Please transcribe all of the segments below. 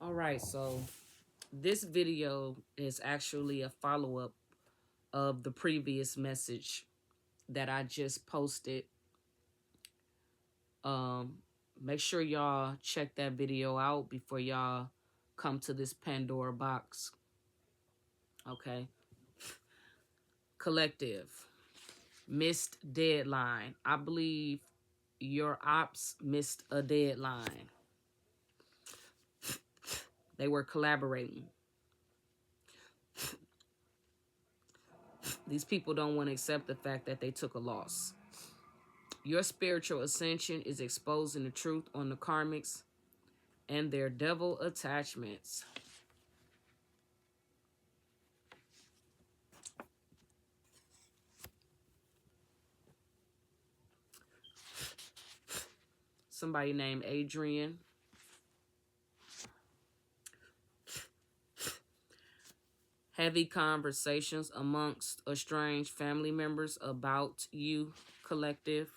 All right, so this video is actually a follow-up of the previous message that I just posted. Um, Make sure y'all check that video out before y'all come to this Pandora box. Okay. Collective. Missed deadline. I believe your ops missed a deadline. They were collaborating. These people don't want to accept the fact that they took a loss. Your spiritual ascension is exposing the truth on the karmics and their devil attachments. Somebody named Adrian. Heavy conversations amongst estranged family members about you, collective.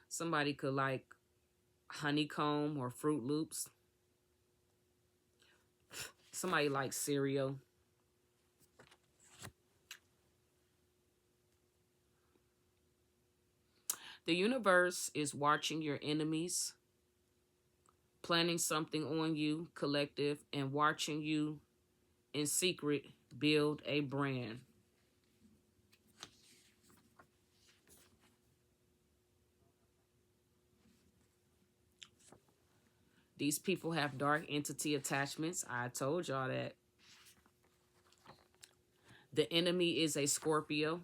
Somebody could like honeycomb or Fruit Loops. Somebody likes cereal. The universe is watching your enemies, planning something on you, collective, and watching you in secret build a brand. These people have dark entity attachments. I told y'all that. The enemy is a Scorpio.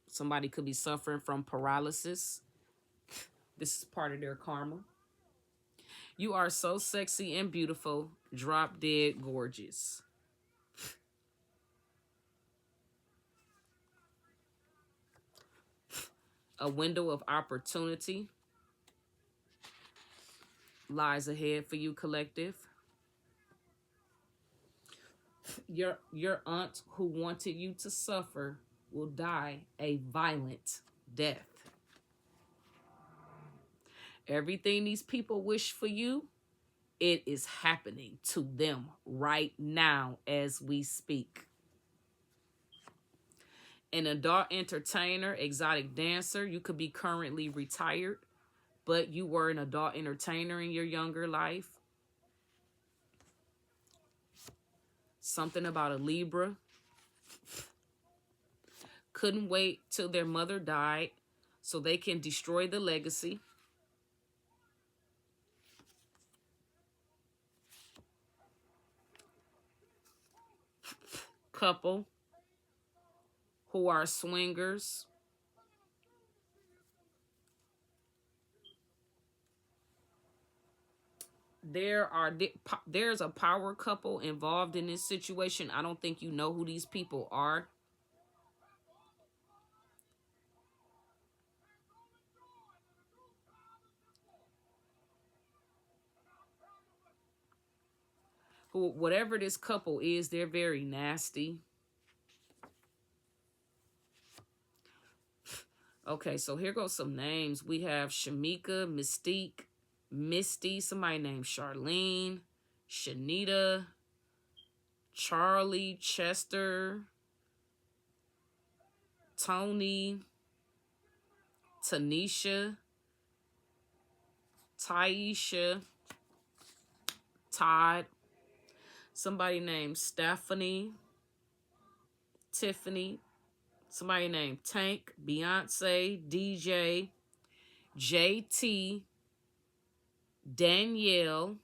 Somebody could be suffering from paralysis. This is part of their karma. You are so sexy and beautiful, drop dead gorgeous. A window of opportunity lies ahead for you, collective. Your aunt who wanted you to suffer will die a violent death. Everything these people wish for you, it is happening to them right now as we speak. An adult entertainer, exotic dancer, you could be currently retired, but you were an adult entertainer in your younger life. Something about a Libra. Couldn't wait till their mother died so they can destroy the legacy. Couple who are swingers. There's a power couple involved in this situation. I don't think you know who these people are. Whatever this couple is, they're very nasty. Okay, so here goes some names. We have Shamika, Mystique, Misty, somebody named Charlene, Shanita, Charlie, Chester, Tony, Tanisha, Taisha, Todd, somebody named Stephanie, Tiffany, somebody named Tank, Beyonce, DJ, JT, Danielle,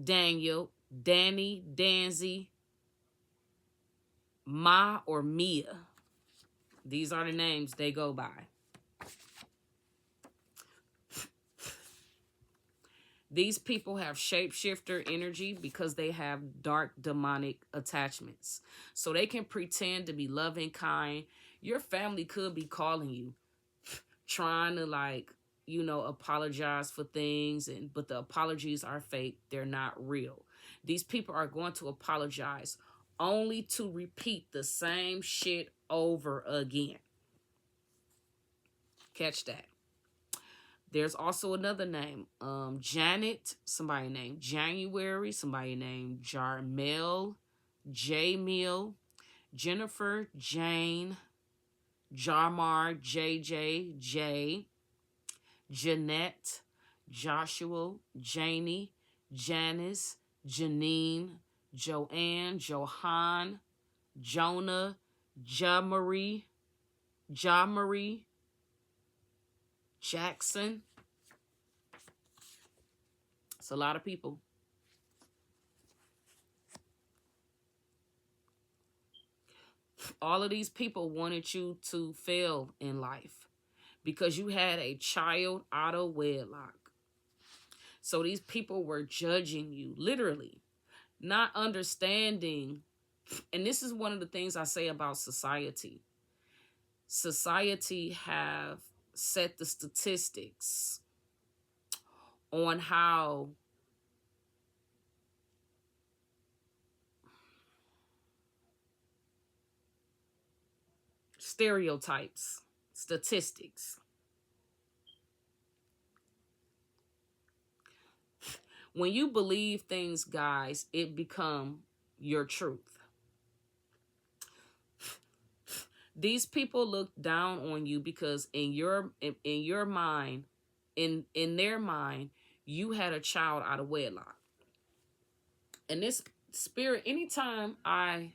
Daniel, Danny, Danzy, Ma or Mia. These are the names they go by. These people have shapeshifter energy because they have dark demonic attachments. So they can pretend to be loving, kind. Your family could be calling you, trying to apologize for things, but the apologies are fake. They're not real. These people are going to apologize only to repeat the same shit over again. Catch that. There's also another name. Janet, somebody named January, somebody named Jarmel, Jamil, Jennifer, Jane, Jarmar, JJ, Jay, Jeanette, Joshua, Janie, Janice, Janine, Joanne, Johan, Jonah, Jamarie, Jamarie, Jackson. It's a lot of people. All of these people wanted you to fail in life because you had a child out of wedlock. So these people were judging you, literally, not understanding. And this is one of the things I say about society. Society have set the statistics on how stereotypes, statistics. When you believe things, guys, it become your truth. These people look down on you because in your mind, in their mind, you had a child out of wedlock. And this spirit, anytime I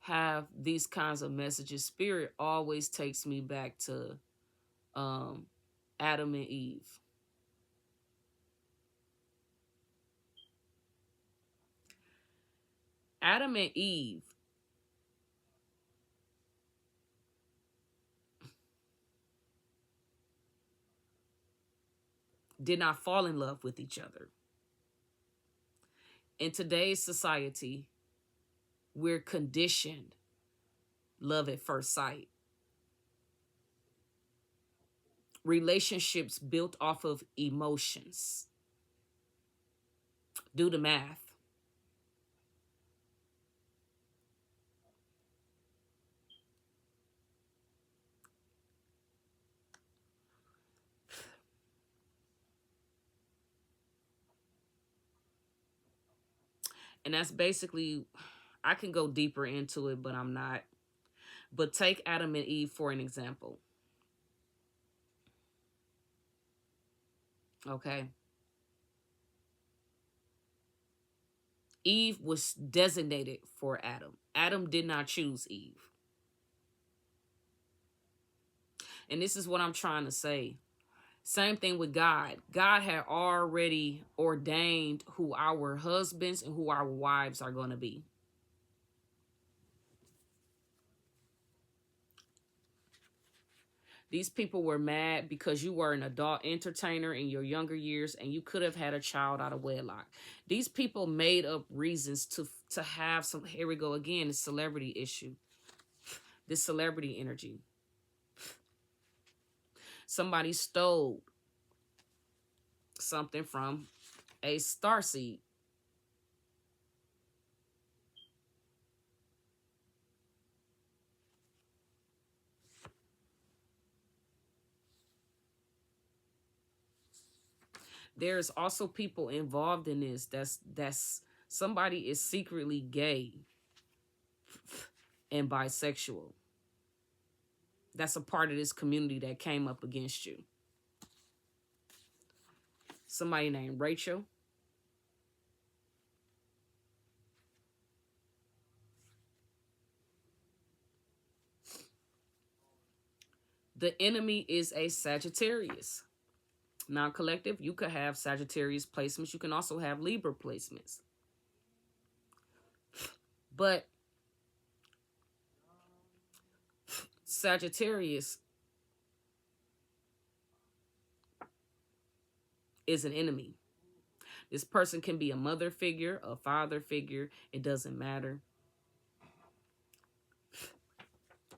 have these kinds of messages, spirit always takes me back to Adam and Eve. Adam and Eve did not fall in love with each other. In today's society, we're conditioned love at first sight. Relationships built off of emotions. Do the math. And that's basically, I can go deeper into it, but I'm not. But take Adam and Eve for an example. Okay. Eve was designated for Adam. Adam did not choose Eve. And this is what I'm trying to say. Same thing with God. God had already ordained who our husbands and who our wives are going to be. These people were mad because you were an adult entertainer in your younger years and you could have had a child out of wedlock. These people made up reasons to have some, here we go again, the celebrity issue. This celebrity energy. Somebody stole something from a starseed. There's also people involved in this that's somebody is secretly gay and bisexual. That's a part of this community that came up against you. Somebody named Rachel. The enemy is a Sagittarius. Non-collective, you could have Sagittarius placements. You can also have Libra placements. But Sagittarius is an enemy. This person can be a mother figure, a father figure. It doesn't matter.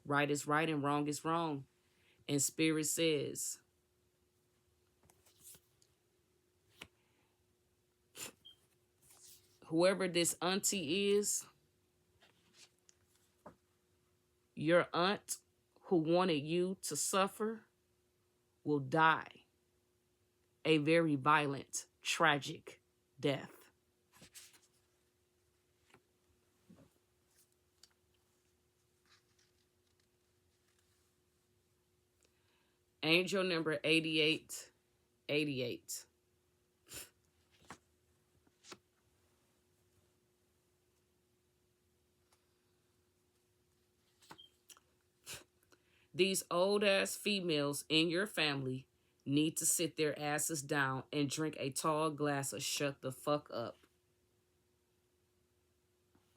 Right is right and wrong is wrong. And Spirit says, whoever this auntie is, your aunt, who wanted you to suffer will die a very violent, tragic death. Angel number 8888. These old ass females in your family need to sit their asses down and drink a tall glass of shut the fuck up.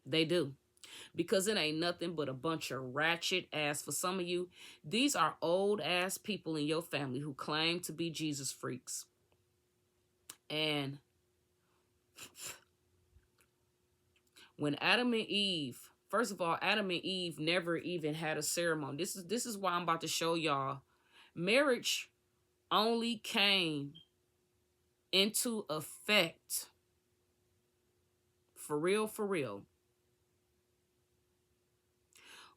They do. Because it ain't nothing but a bunch of ratchet ass. For some of you, these are old ass people in your family who claim to be Jesus freaks. And when Adam and Eve, first of all, Adam and Eve never even had a ceremony. This is why I'm about to show y'all. Marriage only came into effect, for real,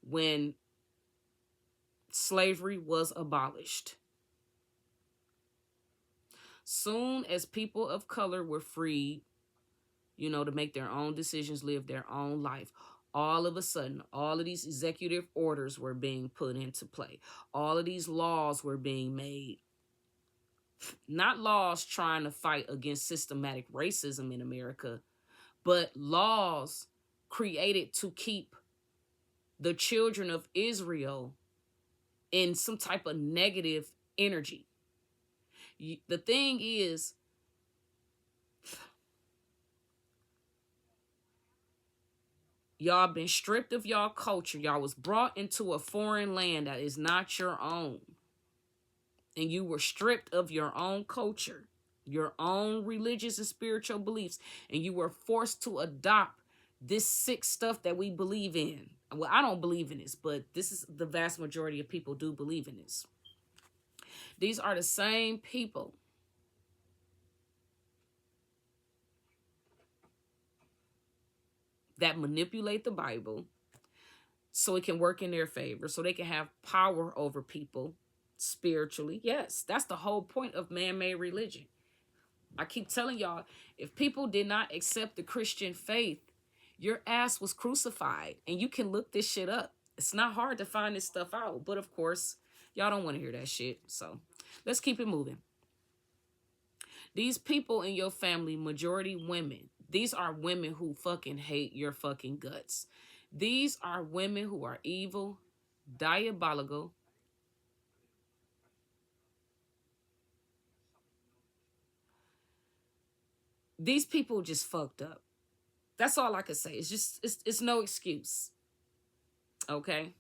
when slavery was abolished. Soon as people of color were freed, you know, to make their own decisions, live their own life, all of a sudden, all of these executive orders were being put into play. All of these laws were being made. Not laws trying to fight against systematic racism in America, but laws created to keep the children of Israel in some type of negative energy. The thing is, y'all been stripped of y'all culture. Y'all was brought into a foreign land that is not your own. And you were stripped of your own culture, your own religious and spiritual beliefs. And you were forced to adopt this sick stuff that we believe in. Well, I don't believe in this, but this is the vast majority of people do believe in this. These are the same people that manipulate the Bible so it can work in their favor, so they can have power over people spiritually. Yes, that's the whole point of man-made religion. I keep telling y'all, if people did not accept the Christian faith, your ass was crucified. And you can look this shit up. It's not hard to find this stuff out. But of course, y'all don't want to hear that shit. So let's keep it moving. These people in your family, majority women, these are women who fucking hate your fucking guts. These are women who are evil, diabolical. These people just fucked up. That's all I can say. It's no excuse. Okay?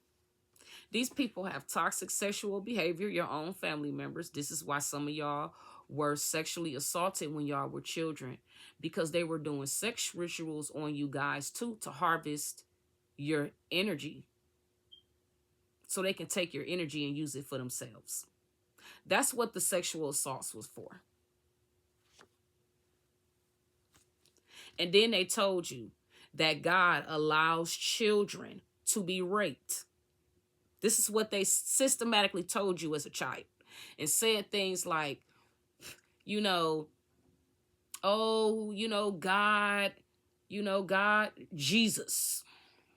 These people have toxic sexual behavior, your own family members. This is why some of y'all were sexually assaulted when y'all were children, because they were doing sex rituals on you guys too, to harvest your energy so they can take your energy and use it for themselves. That's what the sexual assaults was for. And then they told you that God allows children to be raped. This is what they systematically told you as a child, and said things like, you know, oh, God, Jesus.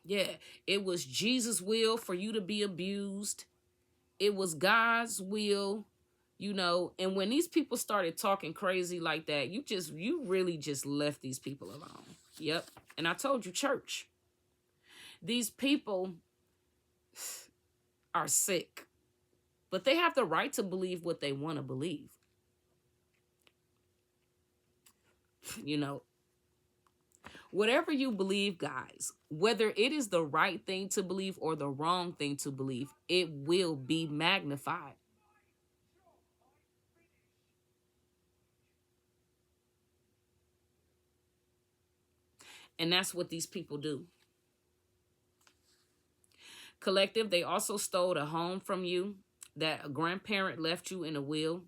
Yeah, it was Jesus' will for you to be abused. It was God's will, and when these people started talking crazy like that, you really just left these people alone. Yep. And I told you, church, these people are sick, but they have the right to believe what they want to believe. Whatever you believe, guys, whether it is the right thing to believe or the wrong thing to believe, it will be magnified. And that's what these people do. Collective, they also stole a home from you that a grandparent left you in a will.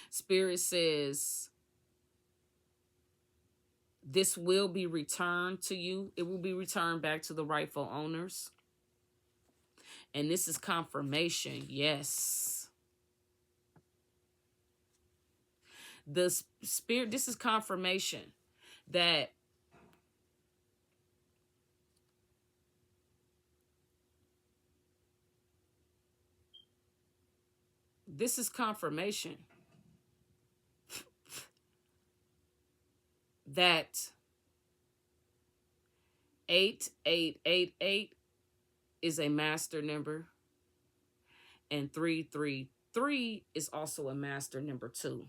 Spirit says this will be returned to you. It will be returned back to the rightful owners. And this is confirmation. Yes. The spirit, this is confirmation that this is confirmation that 8888 is a master number, and 333 is also a master number too.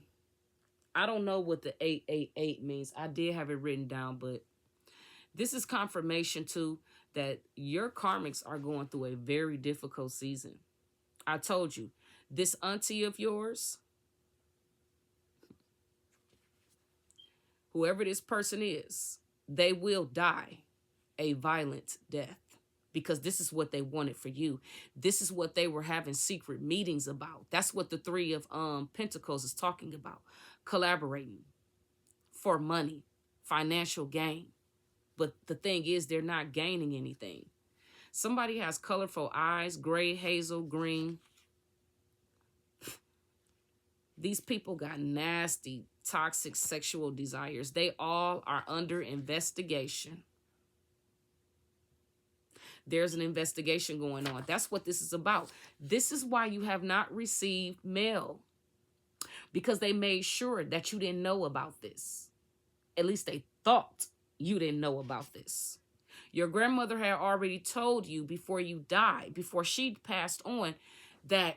I don't know what the 888 means. I did have it written down, but this is confirmation too that your karmics are going through a very difficult season. I told you, this auntie of yours, whoever this person is, they will die a violent death because this is what they wanted for you. This is what they were having secret meetings about. That's what the Three of Pentacles is talking about. Collaborating for money, financial gain. But the thing is, they're not gaining anything. Somebody has colorful eyes, gray, hazel, green. These people got nasty, toxic sexual desires. They all are under investigation. There's an investigation going on. That's what this is about. This is why you have not received mail. Because they made sure that you didn't know about this. At least they thought you didn't know about this. Your grandmother had already told you before you died, before she passed on, that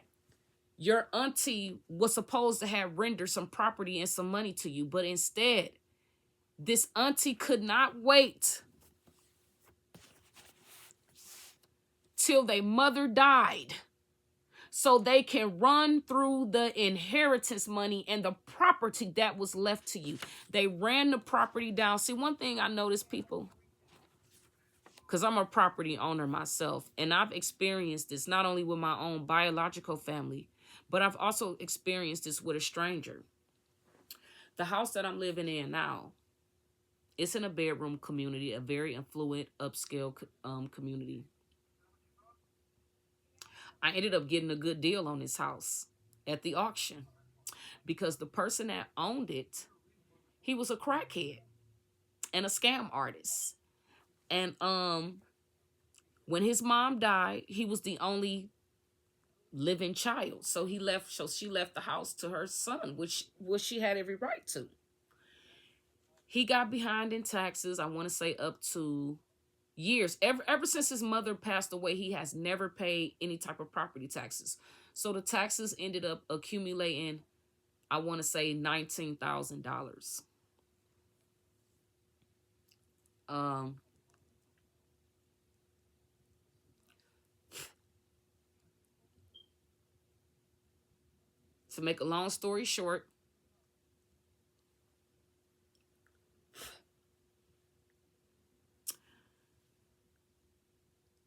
your auntie was supposed to have rendered some property and some money to you. But instead, this auntie could not wait till their mother died so they can run through the inheritance money and the property that was left to you. They ran the property down. See, one thing I noticed, people, because I'm a property owner myself, and I've experienced this not only with my own biological family, but I've also experienced this with a stranger. The house that I'm living in now, it's in a bedroom community, a very affluent, upscale community. I ended up getting a good deal on this house at the auction because the person that owned it, he was a crackhead and a scam artist. And when his mom died, he was the only living child. So she left the house to her son, which she had every right to. He got behind in taxes, I want to say up to years. Ever since his mother passed away, he has never paid any type of property taxes. So the taxes ended up accumulating, I want to say $19,000. To make a long story short,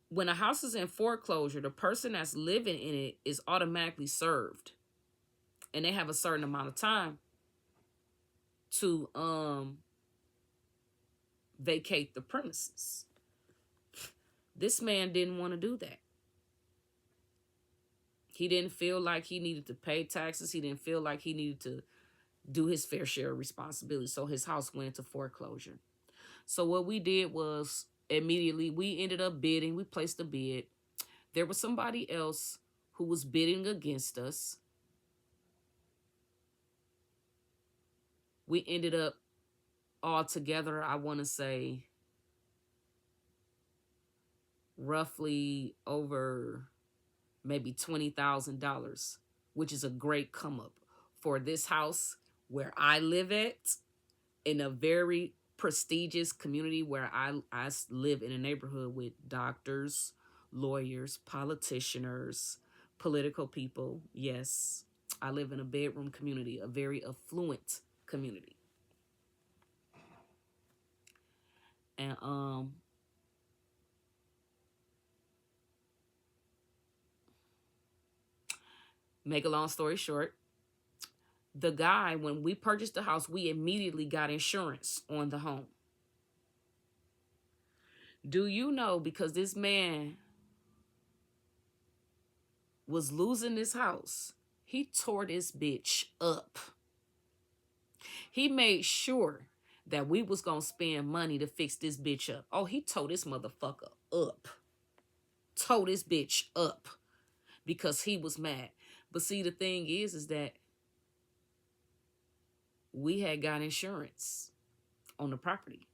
when a house is in foreclosure, the person that's living in it is automatically served. And they have a certain amount of time to vacate the premises. This man didn't want to do that. He didn't feel like he needed to pay taxes. He didn't feel like he needed to do his fair share of responsibility. So his house went into foreclosure. So what we did was immediately we ended up bidding. We placed a bid. There was somebody else who was bidding against us. We ended up all together, I want to say, roughly over maybe $20,000, which is a great come up for this house where I live at, in a very prestigious community where I live in a neighborhood with doctors, lawyers, politicians, political people. Yes, I live in a bedroom community, a very affluent community. And make a long story short, the guy, when we purchased the house, we immediately got insurance on the home. Do you know, because this man was losing this house, he tore this bitch up. He made sure that we was going to spend money to fix this bitch up. Oh, he tore this motherfucker up. Tore this bitch up because he was mad. But see, the thing is that we had got insurance on the property.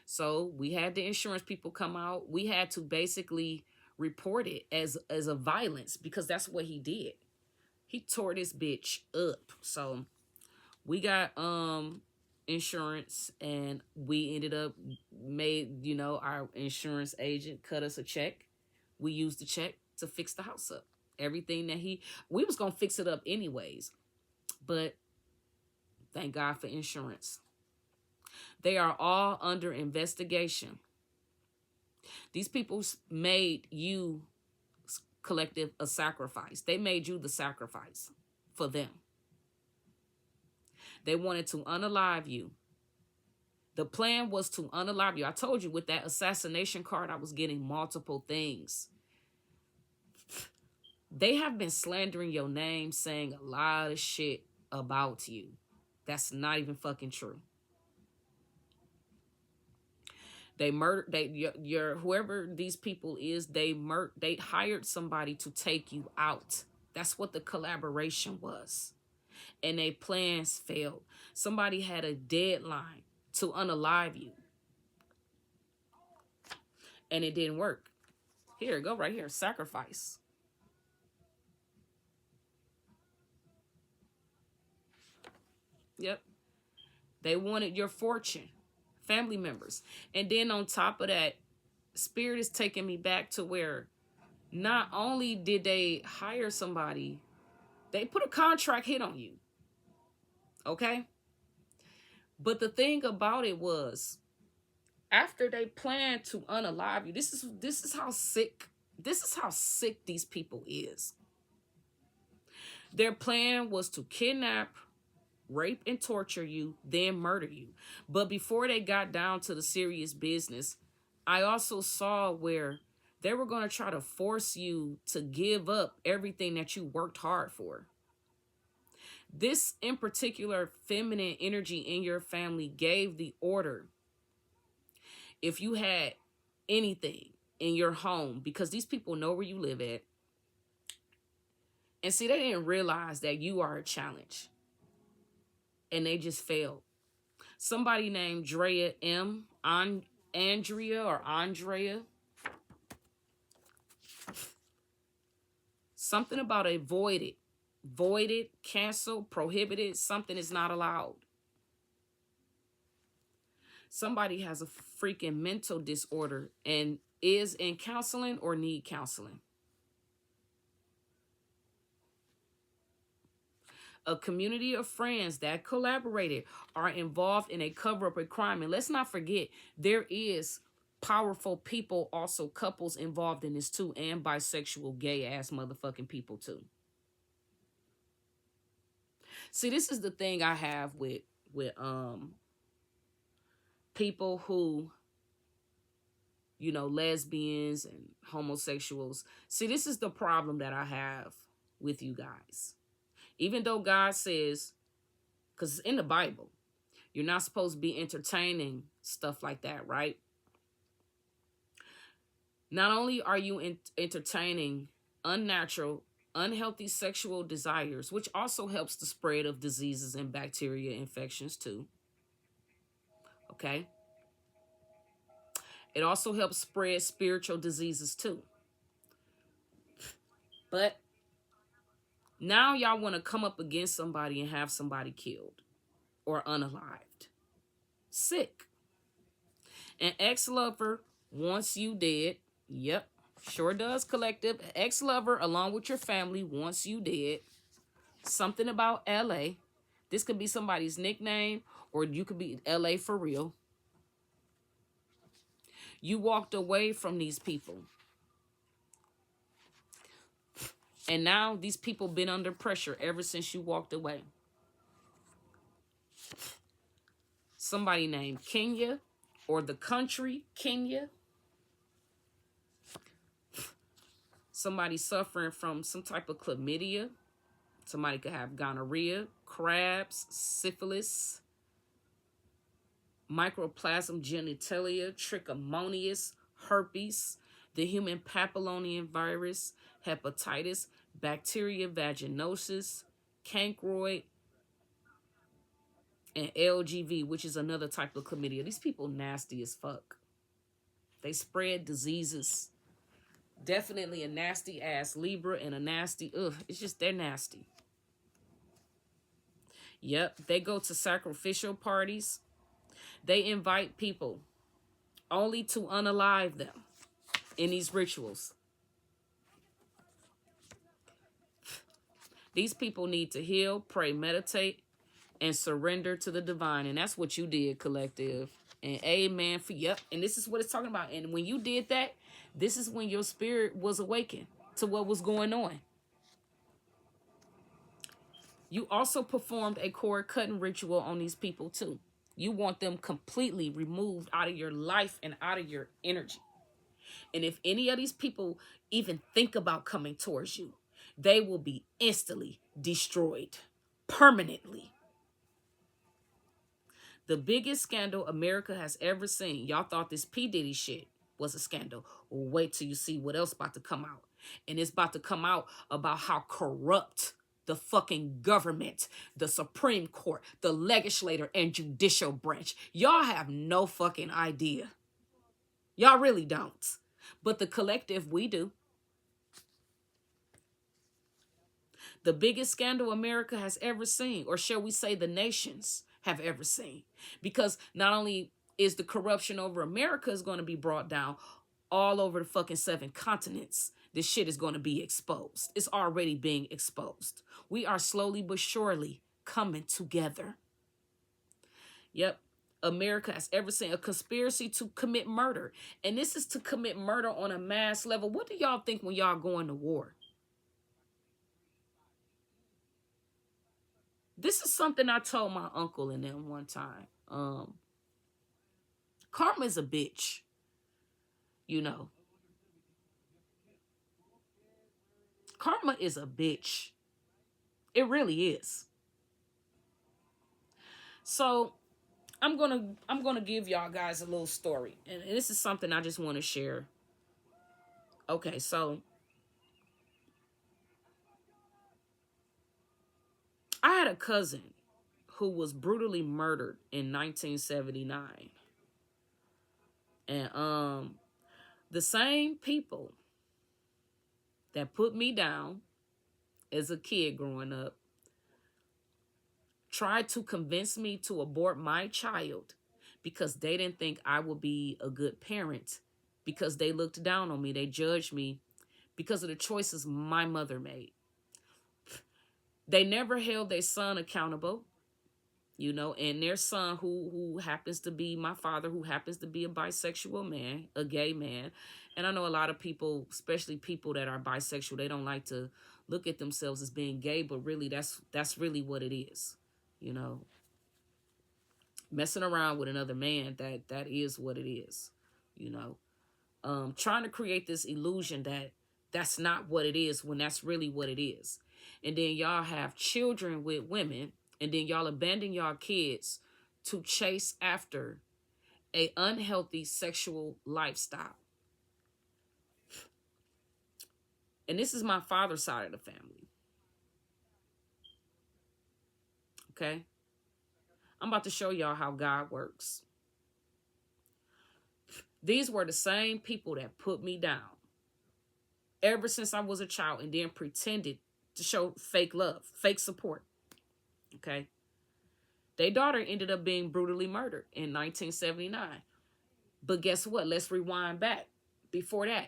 So we had the insurance people come out. We had to basically report it as a violence because that's what he did. He tore this bitch up. So we got insurance, and we ended up our insurance agent cut us a check. We used the check to fix the house up. Everything that we was gonna fix it up anyways, but thank God for insurance. They are all under investigation. These people made you, collective, a sacrifice. They made you the sacrifice for them. They wanted to unalive you. The plan was to unalive you. I told you with that assassination card, I was getting multiple things. They have been slandering your name, saying a lot of shit about you. That's not even fucking true. They murdered whoever these people is. They hired somebody to take you out. That's what the collaboration was. And their plans failed. Somebody had a deadline to unalive you. And it didn't work. Here, go right here. Sacrifice. Yep. They wanted your fortune. Family members. And then on top of that, Spirit is taking me back to where not only did they hire somebody, they put a contract hit on you. Okay? But the thing about it was, after they planned to unalive you, this is how sick these people is. Their plan was to kidnap, rape, and torture you, then murder you. But before they got down to the serious business, I also saw where they were going to try to force you to give up everything that you worked hard for. This in particular feminine energy in your family gave the order. If you had anything in your home, because these people know where you live at. And see, they didn't realize that you are a challenge. And they just failed. Somebody named Drea M. Andrea. Something about a voided, canceled, prohibited, something is not allowed. Somebody has a freaking mental disorder and is in counseling or need counseling. A community of friends that collaborated are involved in a cover-up of crime. And let's not forget, there is powerful people, also couples involved in this too, and bisexual, gay-ass motherfucking people too. See, this is the thing I have with people who, lesbians and homosexuals. See, this is the problem that I have with you guys. Even though God says, because it's in the Bible, you're not supposed to be entertaining stuff like that, right? Not only are you entertaining unnatural, unhealthy sexual desires, which also helps the spread of diseases and bacteria infections too. Okay? It also helps spread spiritual diseases too. But now y'all want to come up against somebody and have somebody killed or unalived. Sick. An ex-lover wants you dead. Yep, sure does, collective. An ex-lover along with your family wants you dead. Something about LA. This could be somebody's nickname, or you could be LA for real. You walked away from these people. And now these people been under pressure ever since you walked away. Somebody named Kenya, or the country Kenya. somebody suffering from some type of chlamydia. Somebody could have gonorrhea, crabs, syphilis, microplasma genitalia, trichomoniasis, herpes, the human papillonian virus, hepatitis, bacteria vaginosis, cancroid, and LGV, which is another type of chlamydia. These people nasty as fuck. They spread diseases. Definitely a nasty ass Libra and a nasty, it's just, they're nasty. Yep, they go to sacrificial parties. They invite people only to unalive them in these rituals. These people need to heal, pray, meditate, and surrender to the divine. And that's what you did, collective. And amen for, yep. And this is what it's talking about. And when you did that, this is when your spirit was awakened to what was going on. You also performed a cord cutting ritual on these people too. You want them completely removed out of your life and out of your energy. And if any of these people even think about coming towards you, they will be instantly destroyed permanently. The biggest scandal America has ever seen. Y'all thought this P. Diddy shit was a scandal. Well, wait till you see what else about to come out. And it's about to come out about how corrupt the fucking government, the Supreme Court, the legislature, and judicial branch. Y'all have no fucking idea. Y'all really don't. But the collective, we do. The biggest scandal America has ever seen, or shall we say the nations have ever seen. Because not only is the corruption over America is going to be brought down, all over the fucking 7 continents, this shit is going to be exposed. It's already being exposed. We are slowly but surely coming together. Yep. America has ever seen a conspiracy to commit murder. And this is to commit murder on a mass level. What do y'all think when y'all going to war? This is something I told my uncle and them one time. Karma is a bitch. You know. Karma is a bitch. It really is. So I'm gonna give y'all guys a little story. And this is something I just want to share. Okay, so I had a cousin who was brutally murdered in 1979. And the same people that put me down as a kid growing up tried to convince me to abort my child because they didn't think I would be a good parent, because they looked down on me, they judged me because of the choices my mother made. They never held their son accountable, you know, and their son who happens to be my father, who happens to be a bisexual man, a gay man. And I know a lot of people, especially people that are bisexual, they don't like to look at themselves as being gay, but really that's really what it is. You know, messing around with another man, that is what it is, you know. Trying to create this illusion that that's not what it is when that's really what it is. And then y'all have children with women, and then y'all abandon y'all kids to chase after a unhealthy sexual lifestyle. And this is my father's side of the family. Okay? I'm about to show y'all how God works. These were the same people that put me down ever since I was a child, and then pretended to show fake love, fake support. Okay? Their daughter ended up being brutally murdered in 1979. But guess what? Let's rewind back. Before that,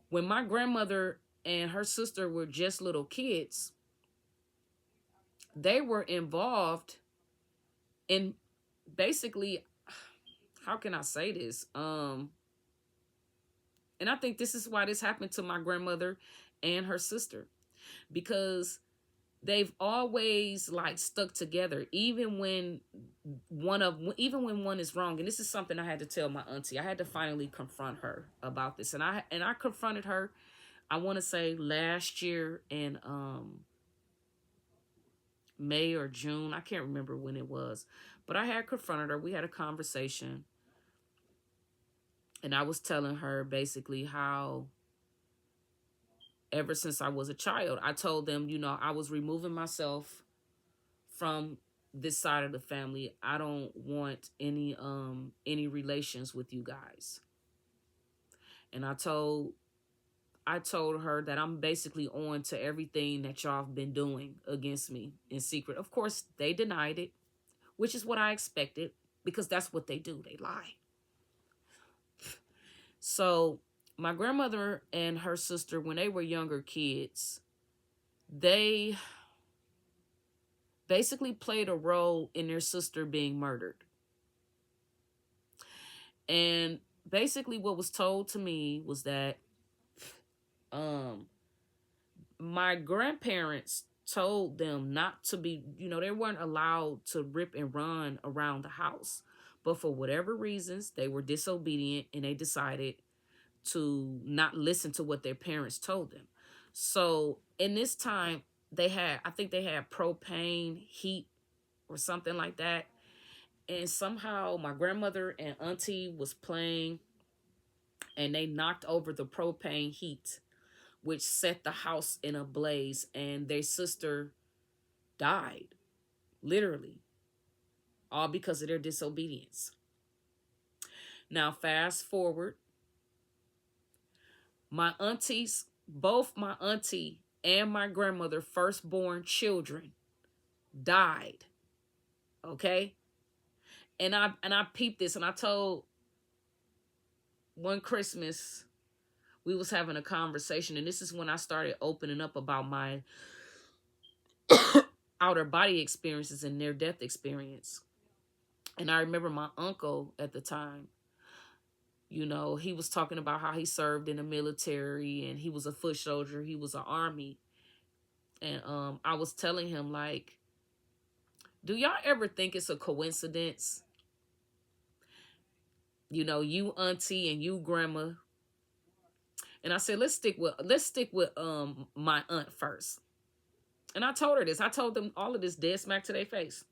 when my grandmother and her sister were just little kids, they were involved in basically, how can I say this? And I think this is why this happened to my grandmother and her sister, because they've always like stuck together, even when one is wrong. And this is something I had to tell my auntie. I had to finally confront her about this, and I confronted her. I want to say last year in May or June. I can't remember when it was. But I had confronted her. We had a conversation. And I was telling her basically how ever since I was a child, I told them, you know, I was removing myself from this side of the family. I don't want any relations with you guys. And I told her that I'm basically on to everything that y'all have been doing against me in secret. Of course, they denied it, which is what I expected because that's what they do. They lie. So my grandmother and her sister, when they were younger kids, they basically played a role in their sister being murdered. And basically what was told to me was that my grandparents told them not to be, you know, they weren't allowed to rip and run around the house. But for whatever reasons, they were disobedient and they decided to not listen to what their parents told them. So in this time, I think they had propane heat or something like that. And somehow my grandmother and auntie was playing and they knocked over the propane heat, which set the house in a blaze, and their sister died, literally, all because of their disobedience. Now, fast forward, both my auntie and my grandmother, firstborn children, died. Okay? And I peeped this, and I told one Christmas we was having a conversation, and this is when I started opening up about my outer body experiences and near death experience. And I remember my uncle at the time, you know, he was talking about how he served in the military and he was a foot soldier, he was an army. And I was telling him, like, do y'all ever think it's a coincidence? You know, you auntie and you grandma. And I said, let's stick with my aunt first. And I told her this. I told them all of this dead smack to their face.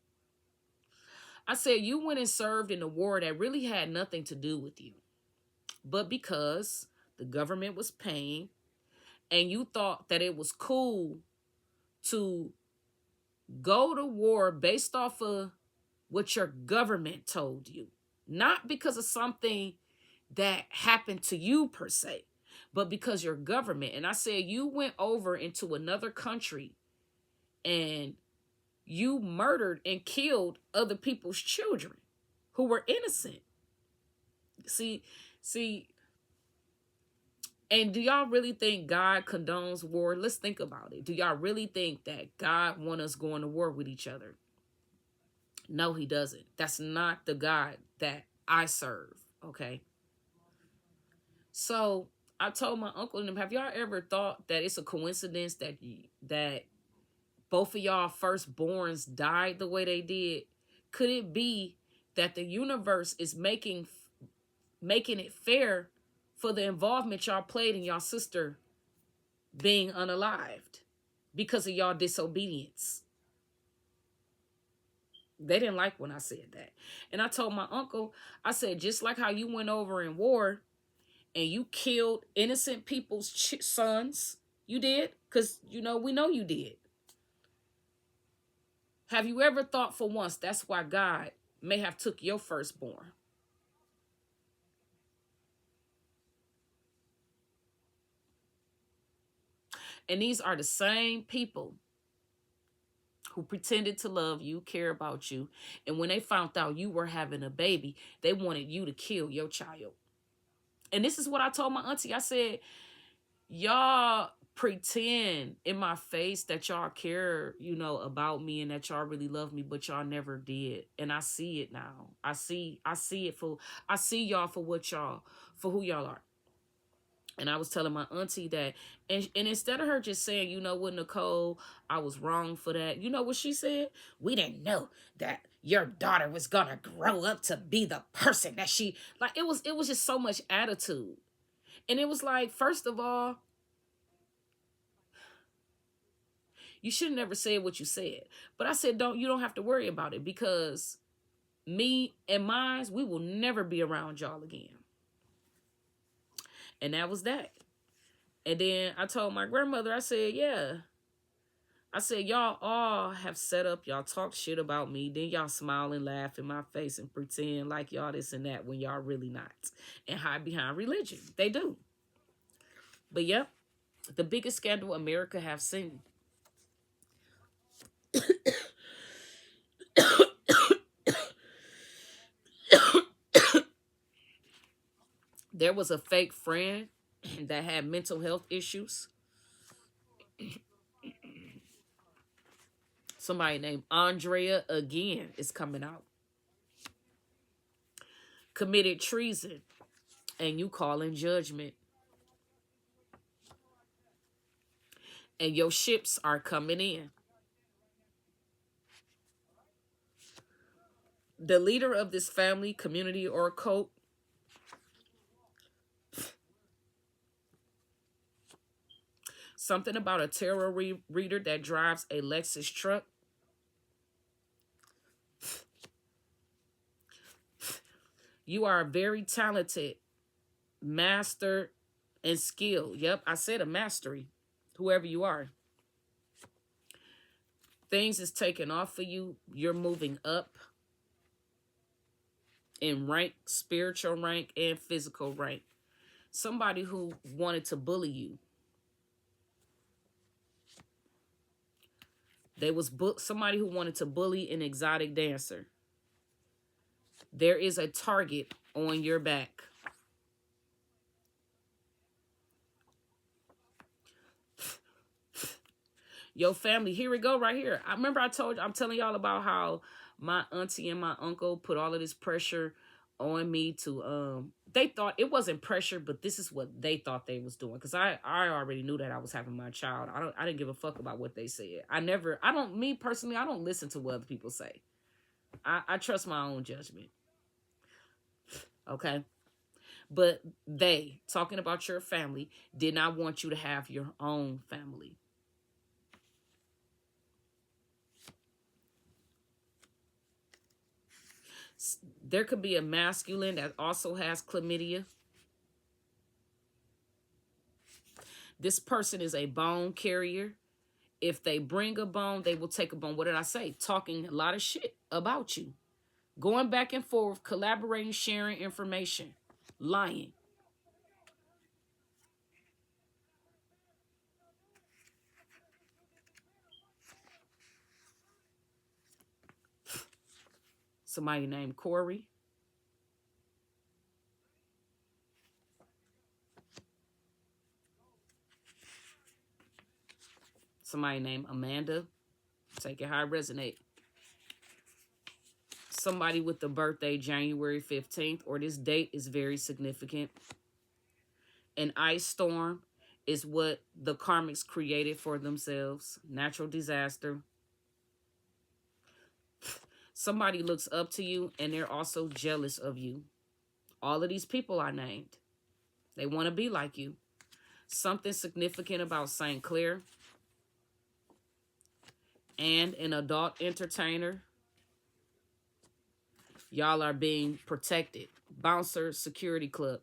I said, you went and served in a war that really had nothing to do with you. But because the government was paying and you thought that it was cool to go to war based off of what your government told you, not because of something that happened to you per se, but because your government. And I said, you went over into another country and you murdered and killed other people's children who were innocent. See, and do y'all really think God condones war? Let's think about it. Do y'all really think that God wants us going to war with each other? No, he doesn't. That's not the God that I serve, okay? So I told my uncle and them, have y'all ever thought that it's a coincidence that both of y'all firstborns died the way they did? Could it be that the universe is making it fair for the involvement y'all played in y'all sister being unalived because of y'all disobedience? They didn't like when I said that. And I told my uncle, I said, just like how you went over in war and you killed innocent people's sons, you did, because, you know, we know you did. Have you ever thought for once that's why God may have took your firstborn? And these are the same people who pretended to love you, care about you. And when they found out you were having a baby, they wanted you to kill your child. And this is what I told my auntie. I said, y'all pretend in my face that y'all care, you know, about me and that y'all really love me, but y'all never did. And I see it now. I see y'all for who y'all are. And I was telling my auntie that, and instead of her just saying, you know what, Nicole, I was wrong for that. You know what she said? We didn't know that your daughter was gonna grow up to be the person that she, like, it was just so much attitude. And it was like, first of all, You should have never said what you said. But I said, you don't have to worry about it, because me and mine, we will never be around y'all again. And that was that. And then I told my grandmother, I said, yeah. I said, y'all all have set up, y'all talk shit about me, then y'all smile and laugh in my face and pretend like y'all this and that when y'all really not. And hide behind religion. They do. But yep, the biggest scandal America have seen. There was a fake friend that had mental health issues. Somebody named Andrea again is coming out. Committed treason, and you calling judgment. And your ships are coming in. The leader of this family, community, or cult something about a tarot reader that drives a Lexus truck. You are very talented, master, and skilled. Yep, I said a mastery. Whoever you are. Things is taking off for you. You're moving up in rank, spiritual rank, and physical rank. Somebody who wanted to bully you. They was somebody who wanted to bully an exotic dancer. There is a target on your back. Your family, here we go right here. I remember I'm telling y'all about how my auntie and my uncle put all of this pressure on me to, they thought it wasn't pressure, but this is what they thought they was doing. Cause I already knew that I was having my child. I didn't give a fuck about what they said. Me personally, I don't listen to what other people say. I trust my own judgment. Okay. But they, talking about your family, did not want you to have your own family. There could be a masculine that also has chlamydia. This person is a bone carrier. If they bring a bone, they will take a bone. What did I say? Talking a lot of shit about you. Going back and forth, collaborating, sharing information, lying. Somebody named Corey. Somebody named Amanda. Take it how it resonate. Somebody with the birthday January 15th, or this date is very significant. An ice storm is what the karmics created for themselves. Natural disaster. Somebody looks up to you and they're also jealous of you. All of these people I named, they want to be like you. Something significant about St. Clair. And an adult entertainer. Y'all are being protected. Bouncer Security Club.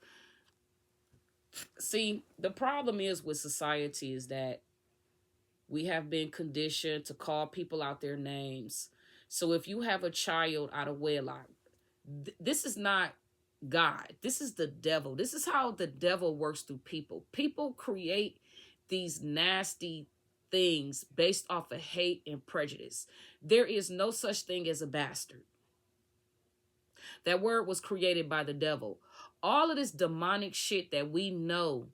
See, the problem is with society is that we have been conditioned to call people out their names. So if you have a child out of wedlock, this is not God. This is the devil. This is how the devil works through people. People create these nasty things based off of hate and prejudice. There is no such thing as a bastard. That word was created by the devil. All of this demonic shit that we know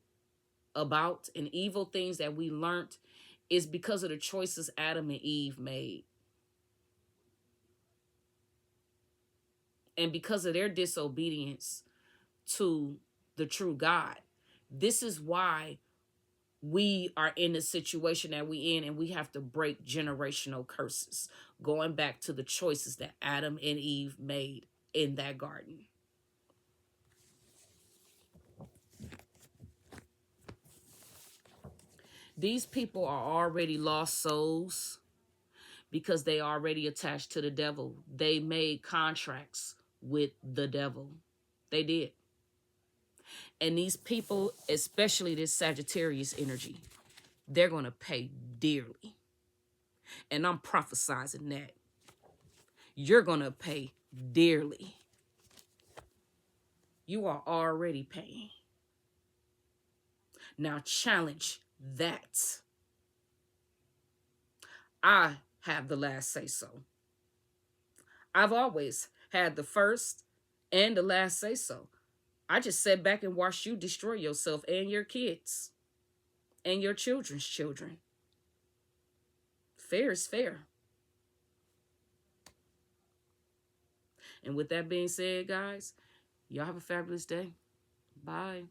about and evil things that we learned is because of the choices Adam and Eve made. And because of their disobedience to the true God. This is why we are in the situation that we in, and we have to break generational curses, going back to the choices that Adam and Eve made in that garden. These people are already lost souls because they already attached to the devil. They made contracts with the devil. They did. And these people, especially this Sagittarius energy, they're going to pay dearly. And I'm prophesizing that. You're going to pay dearly. You are already paying. Now challenge that. I have the last say so. I've always had the first and the last say so. I just sat back and watched you destroy yourself and your kids and your children's children. Fair is fair. And with that being said, guys, y'all have a fabulous day. Bye.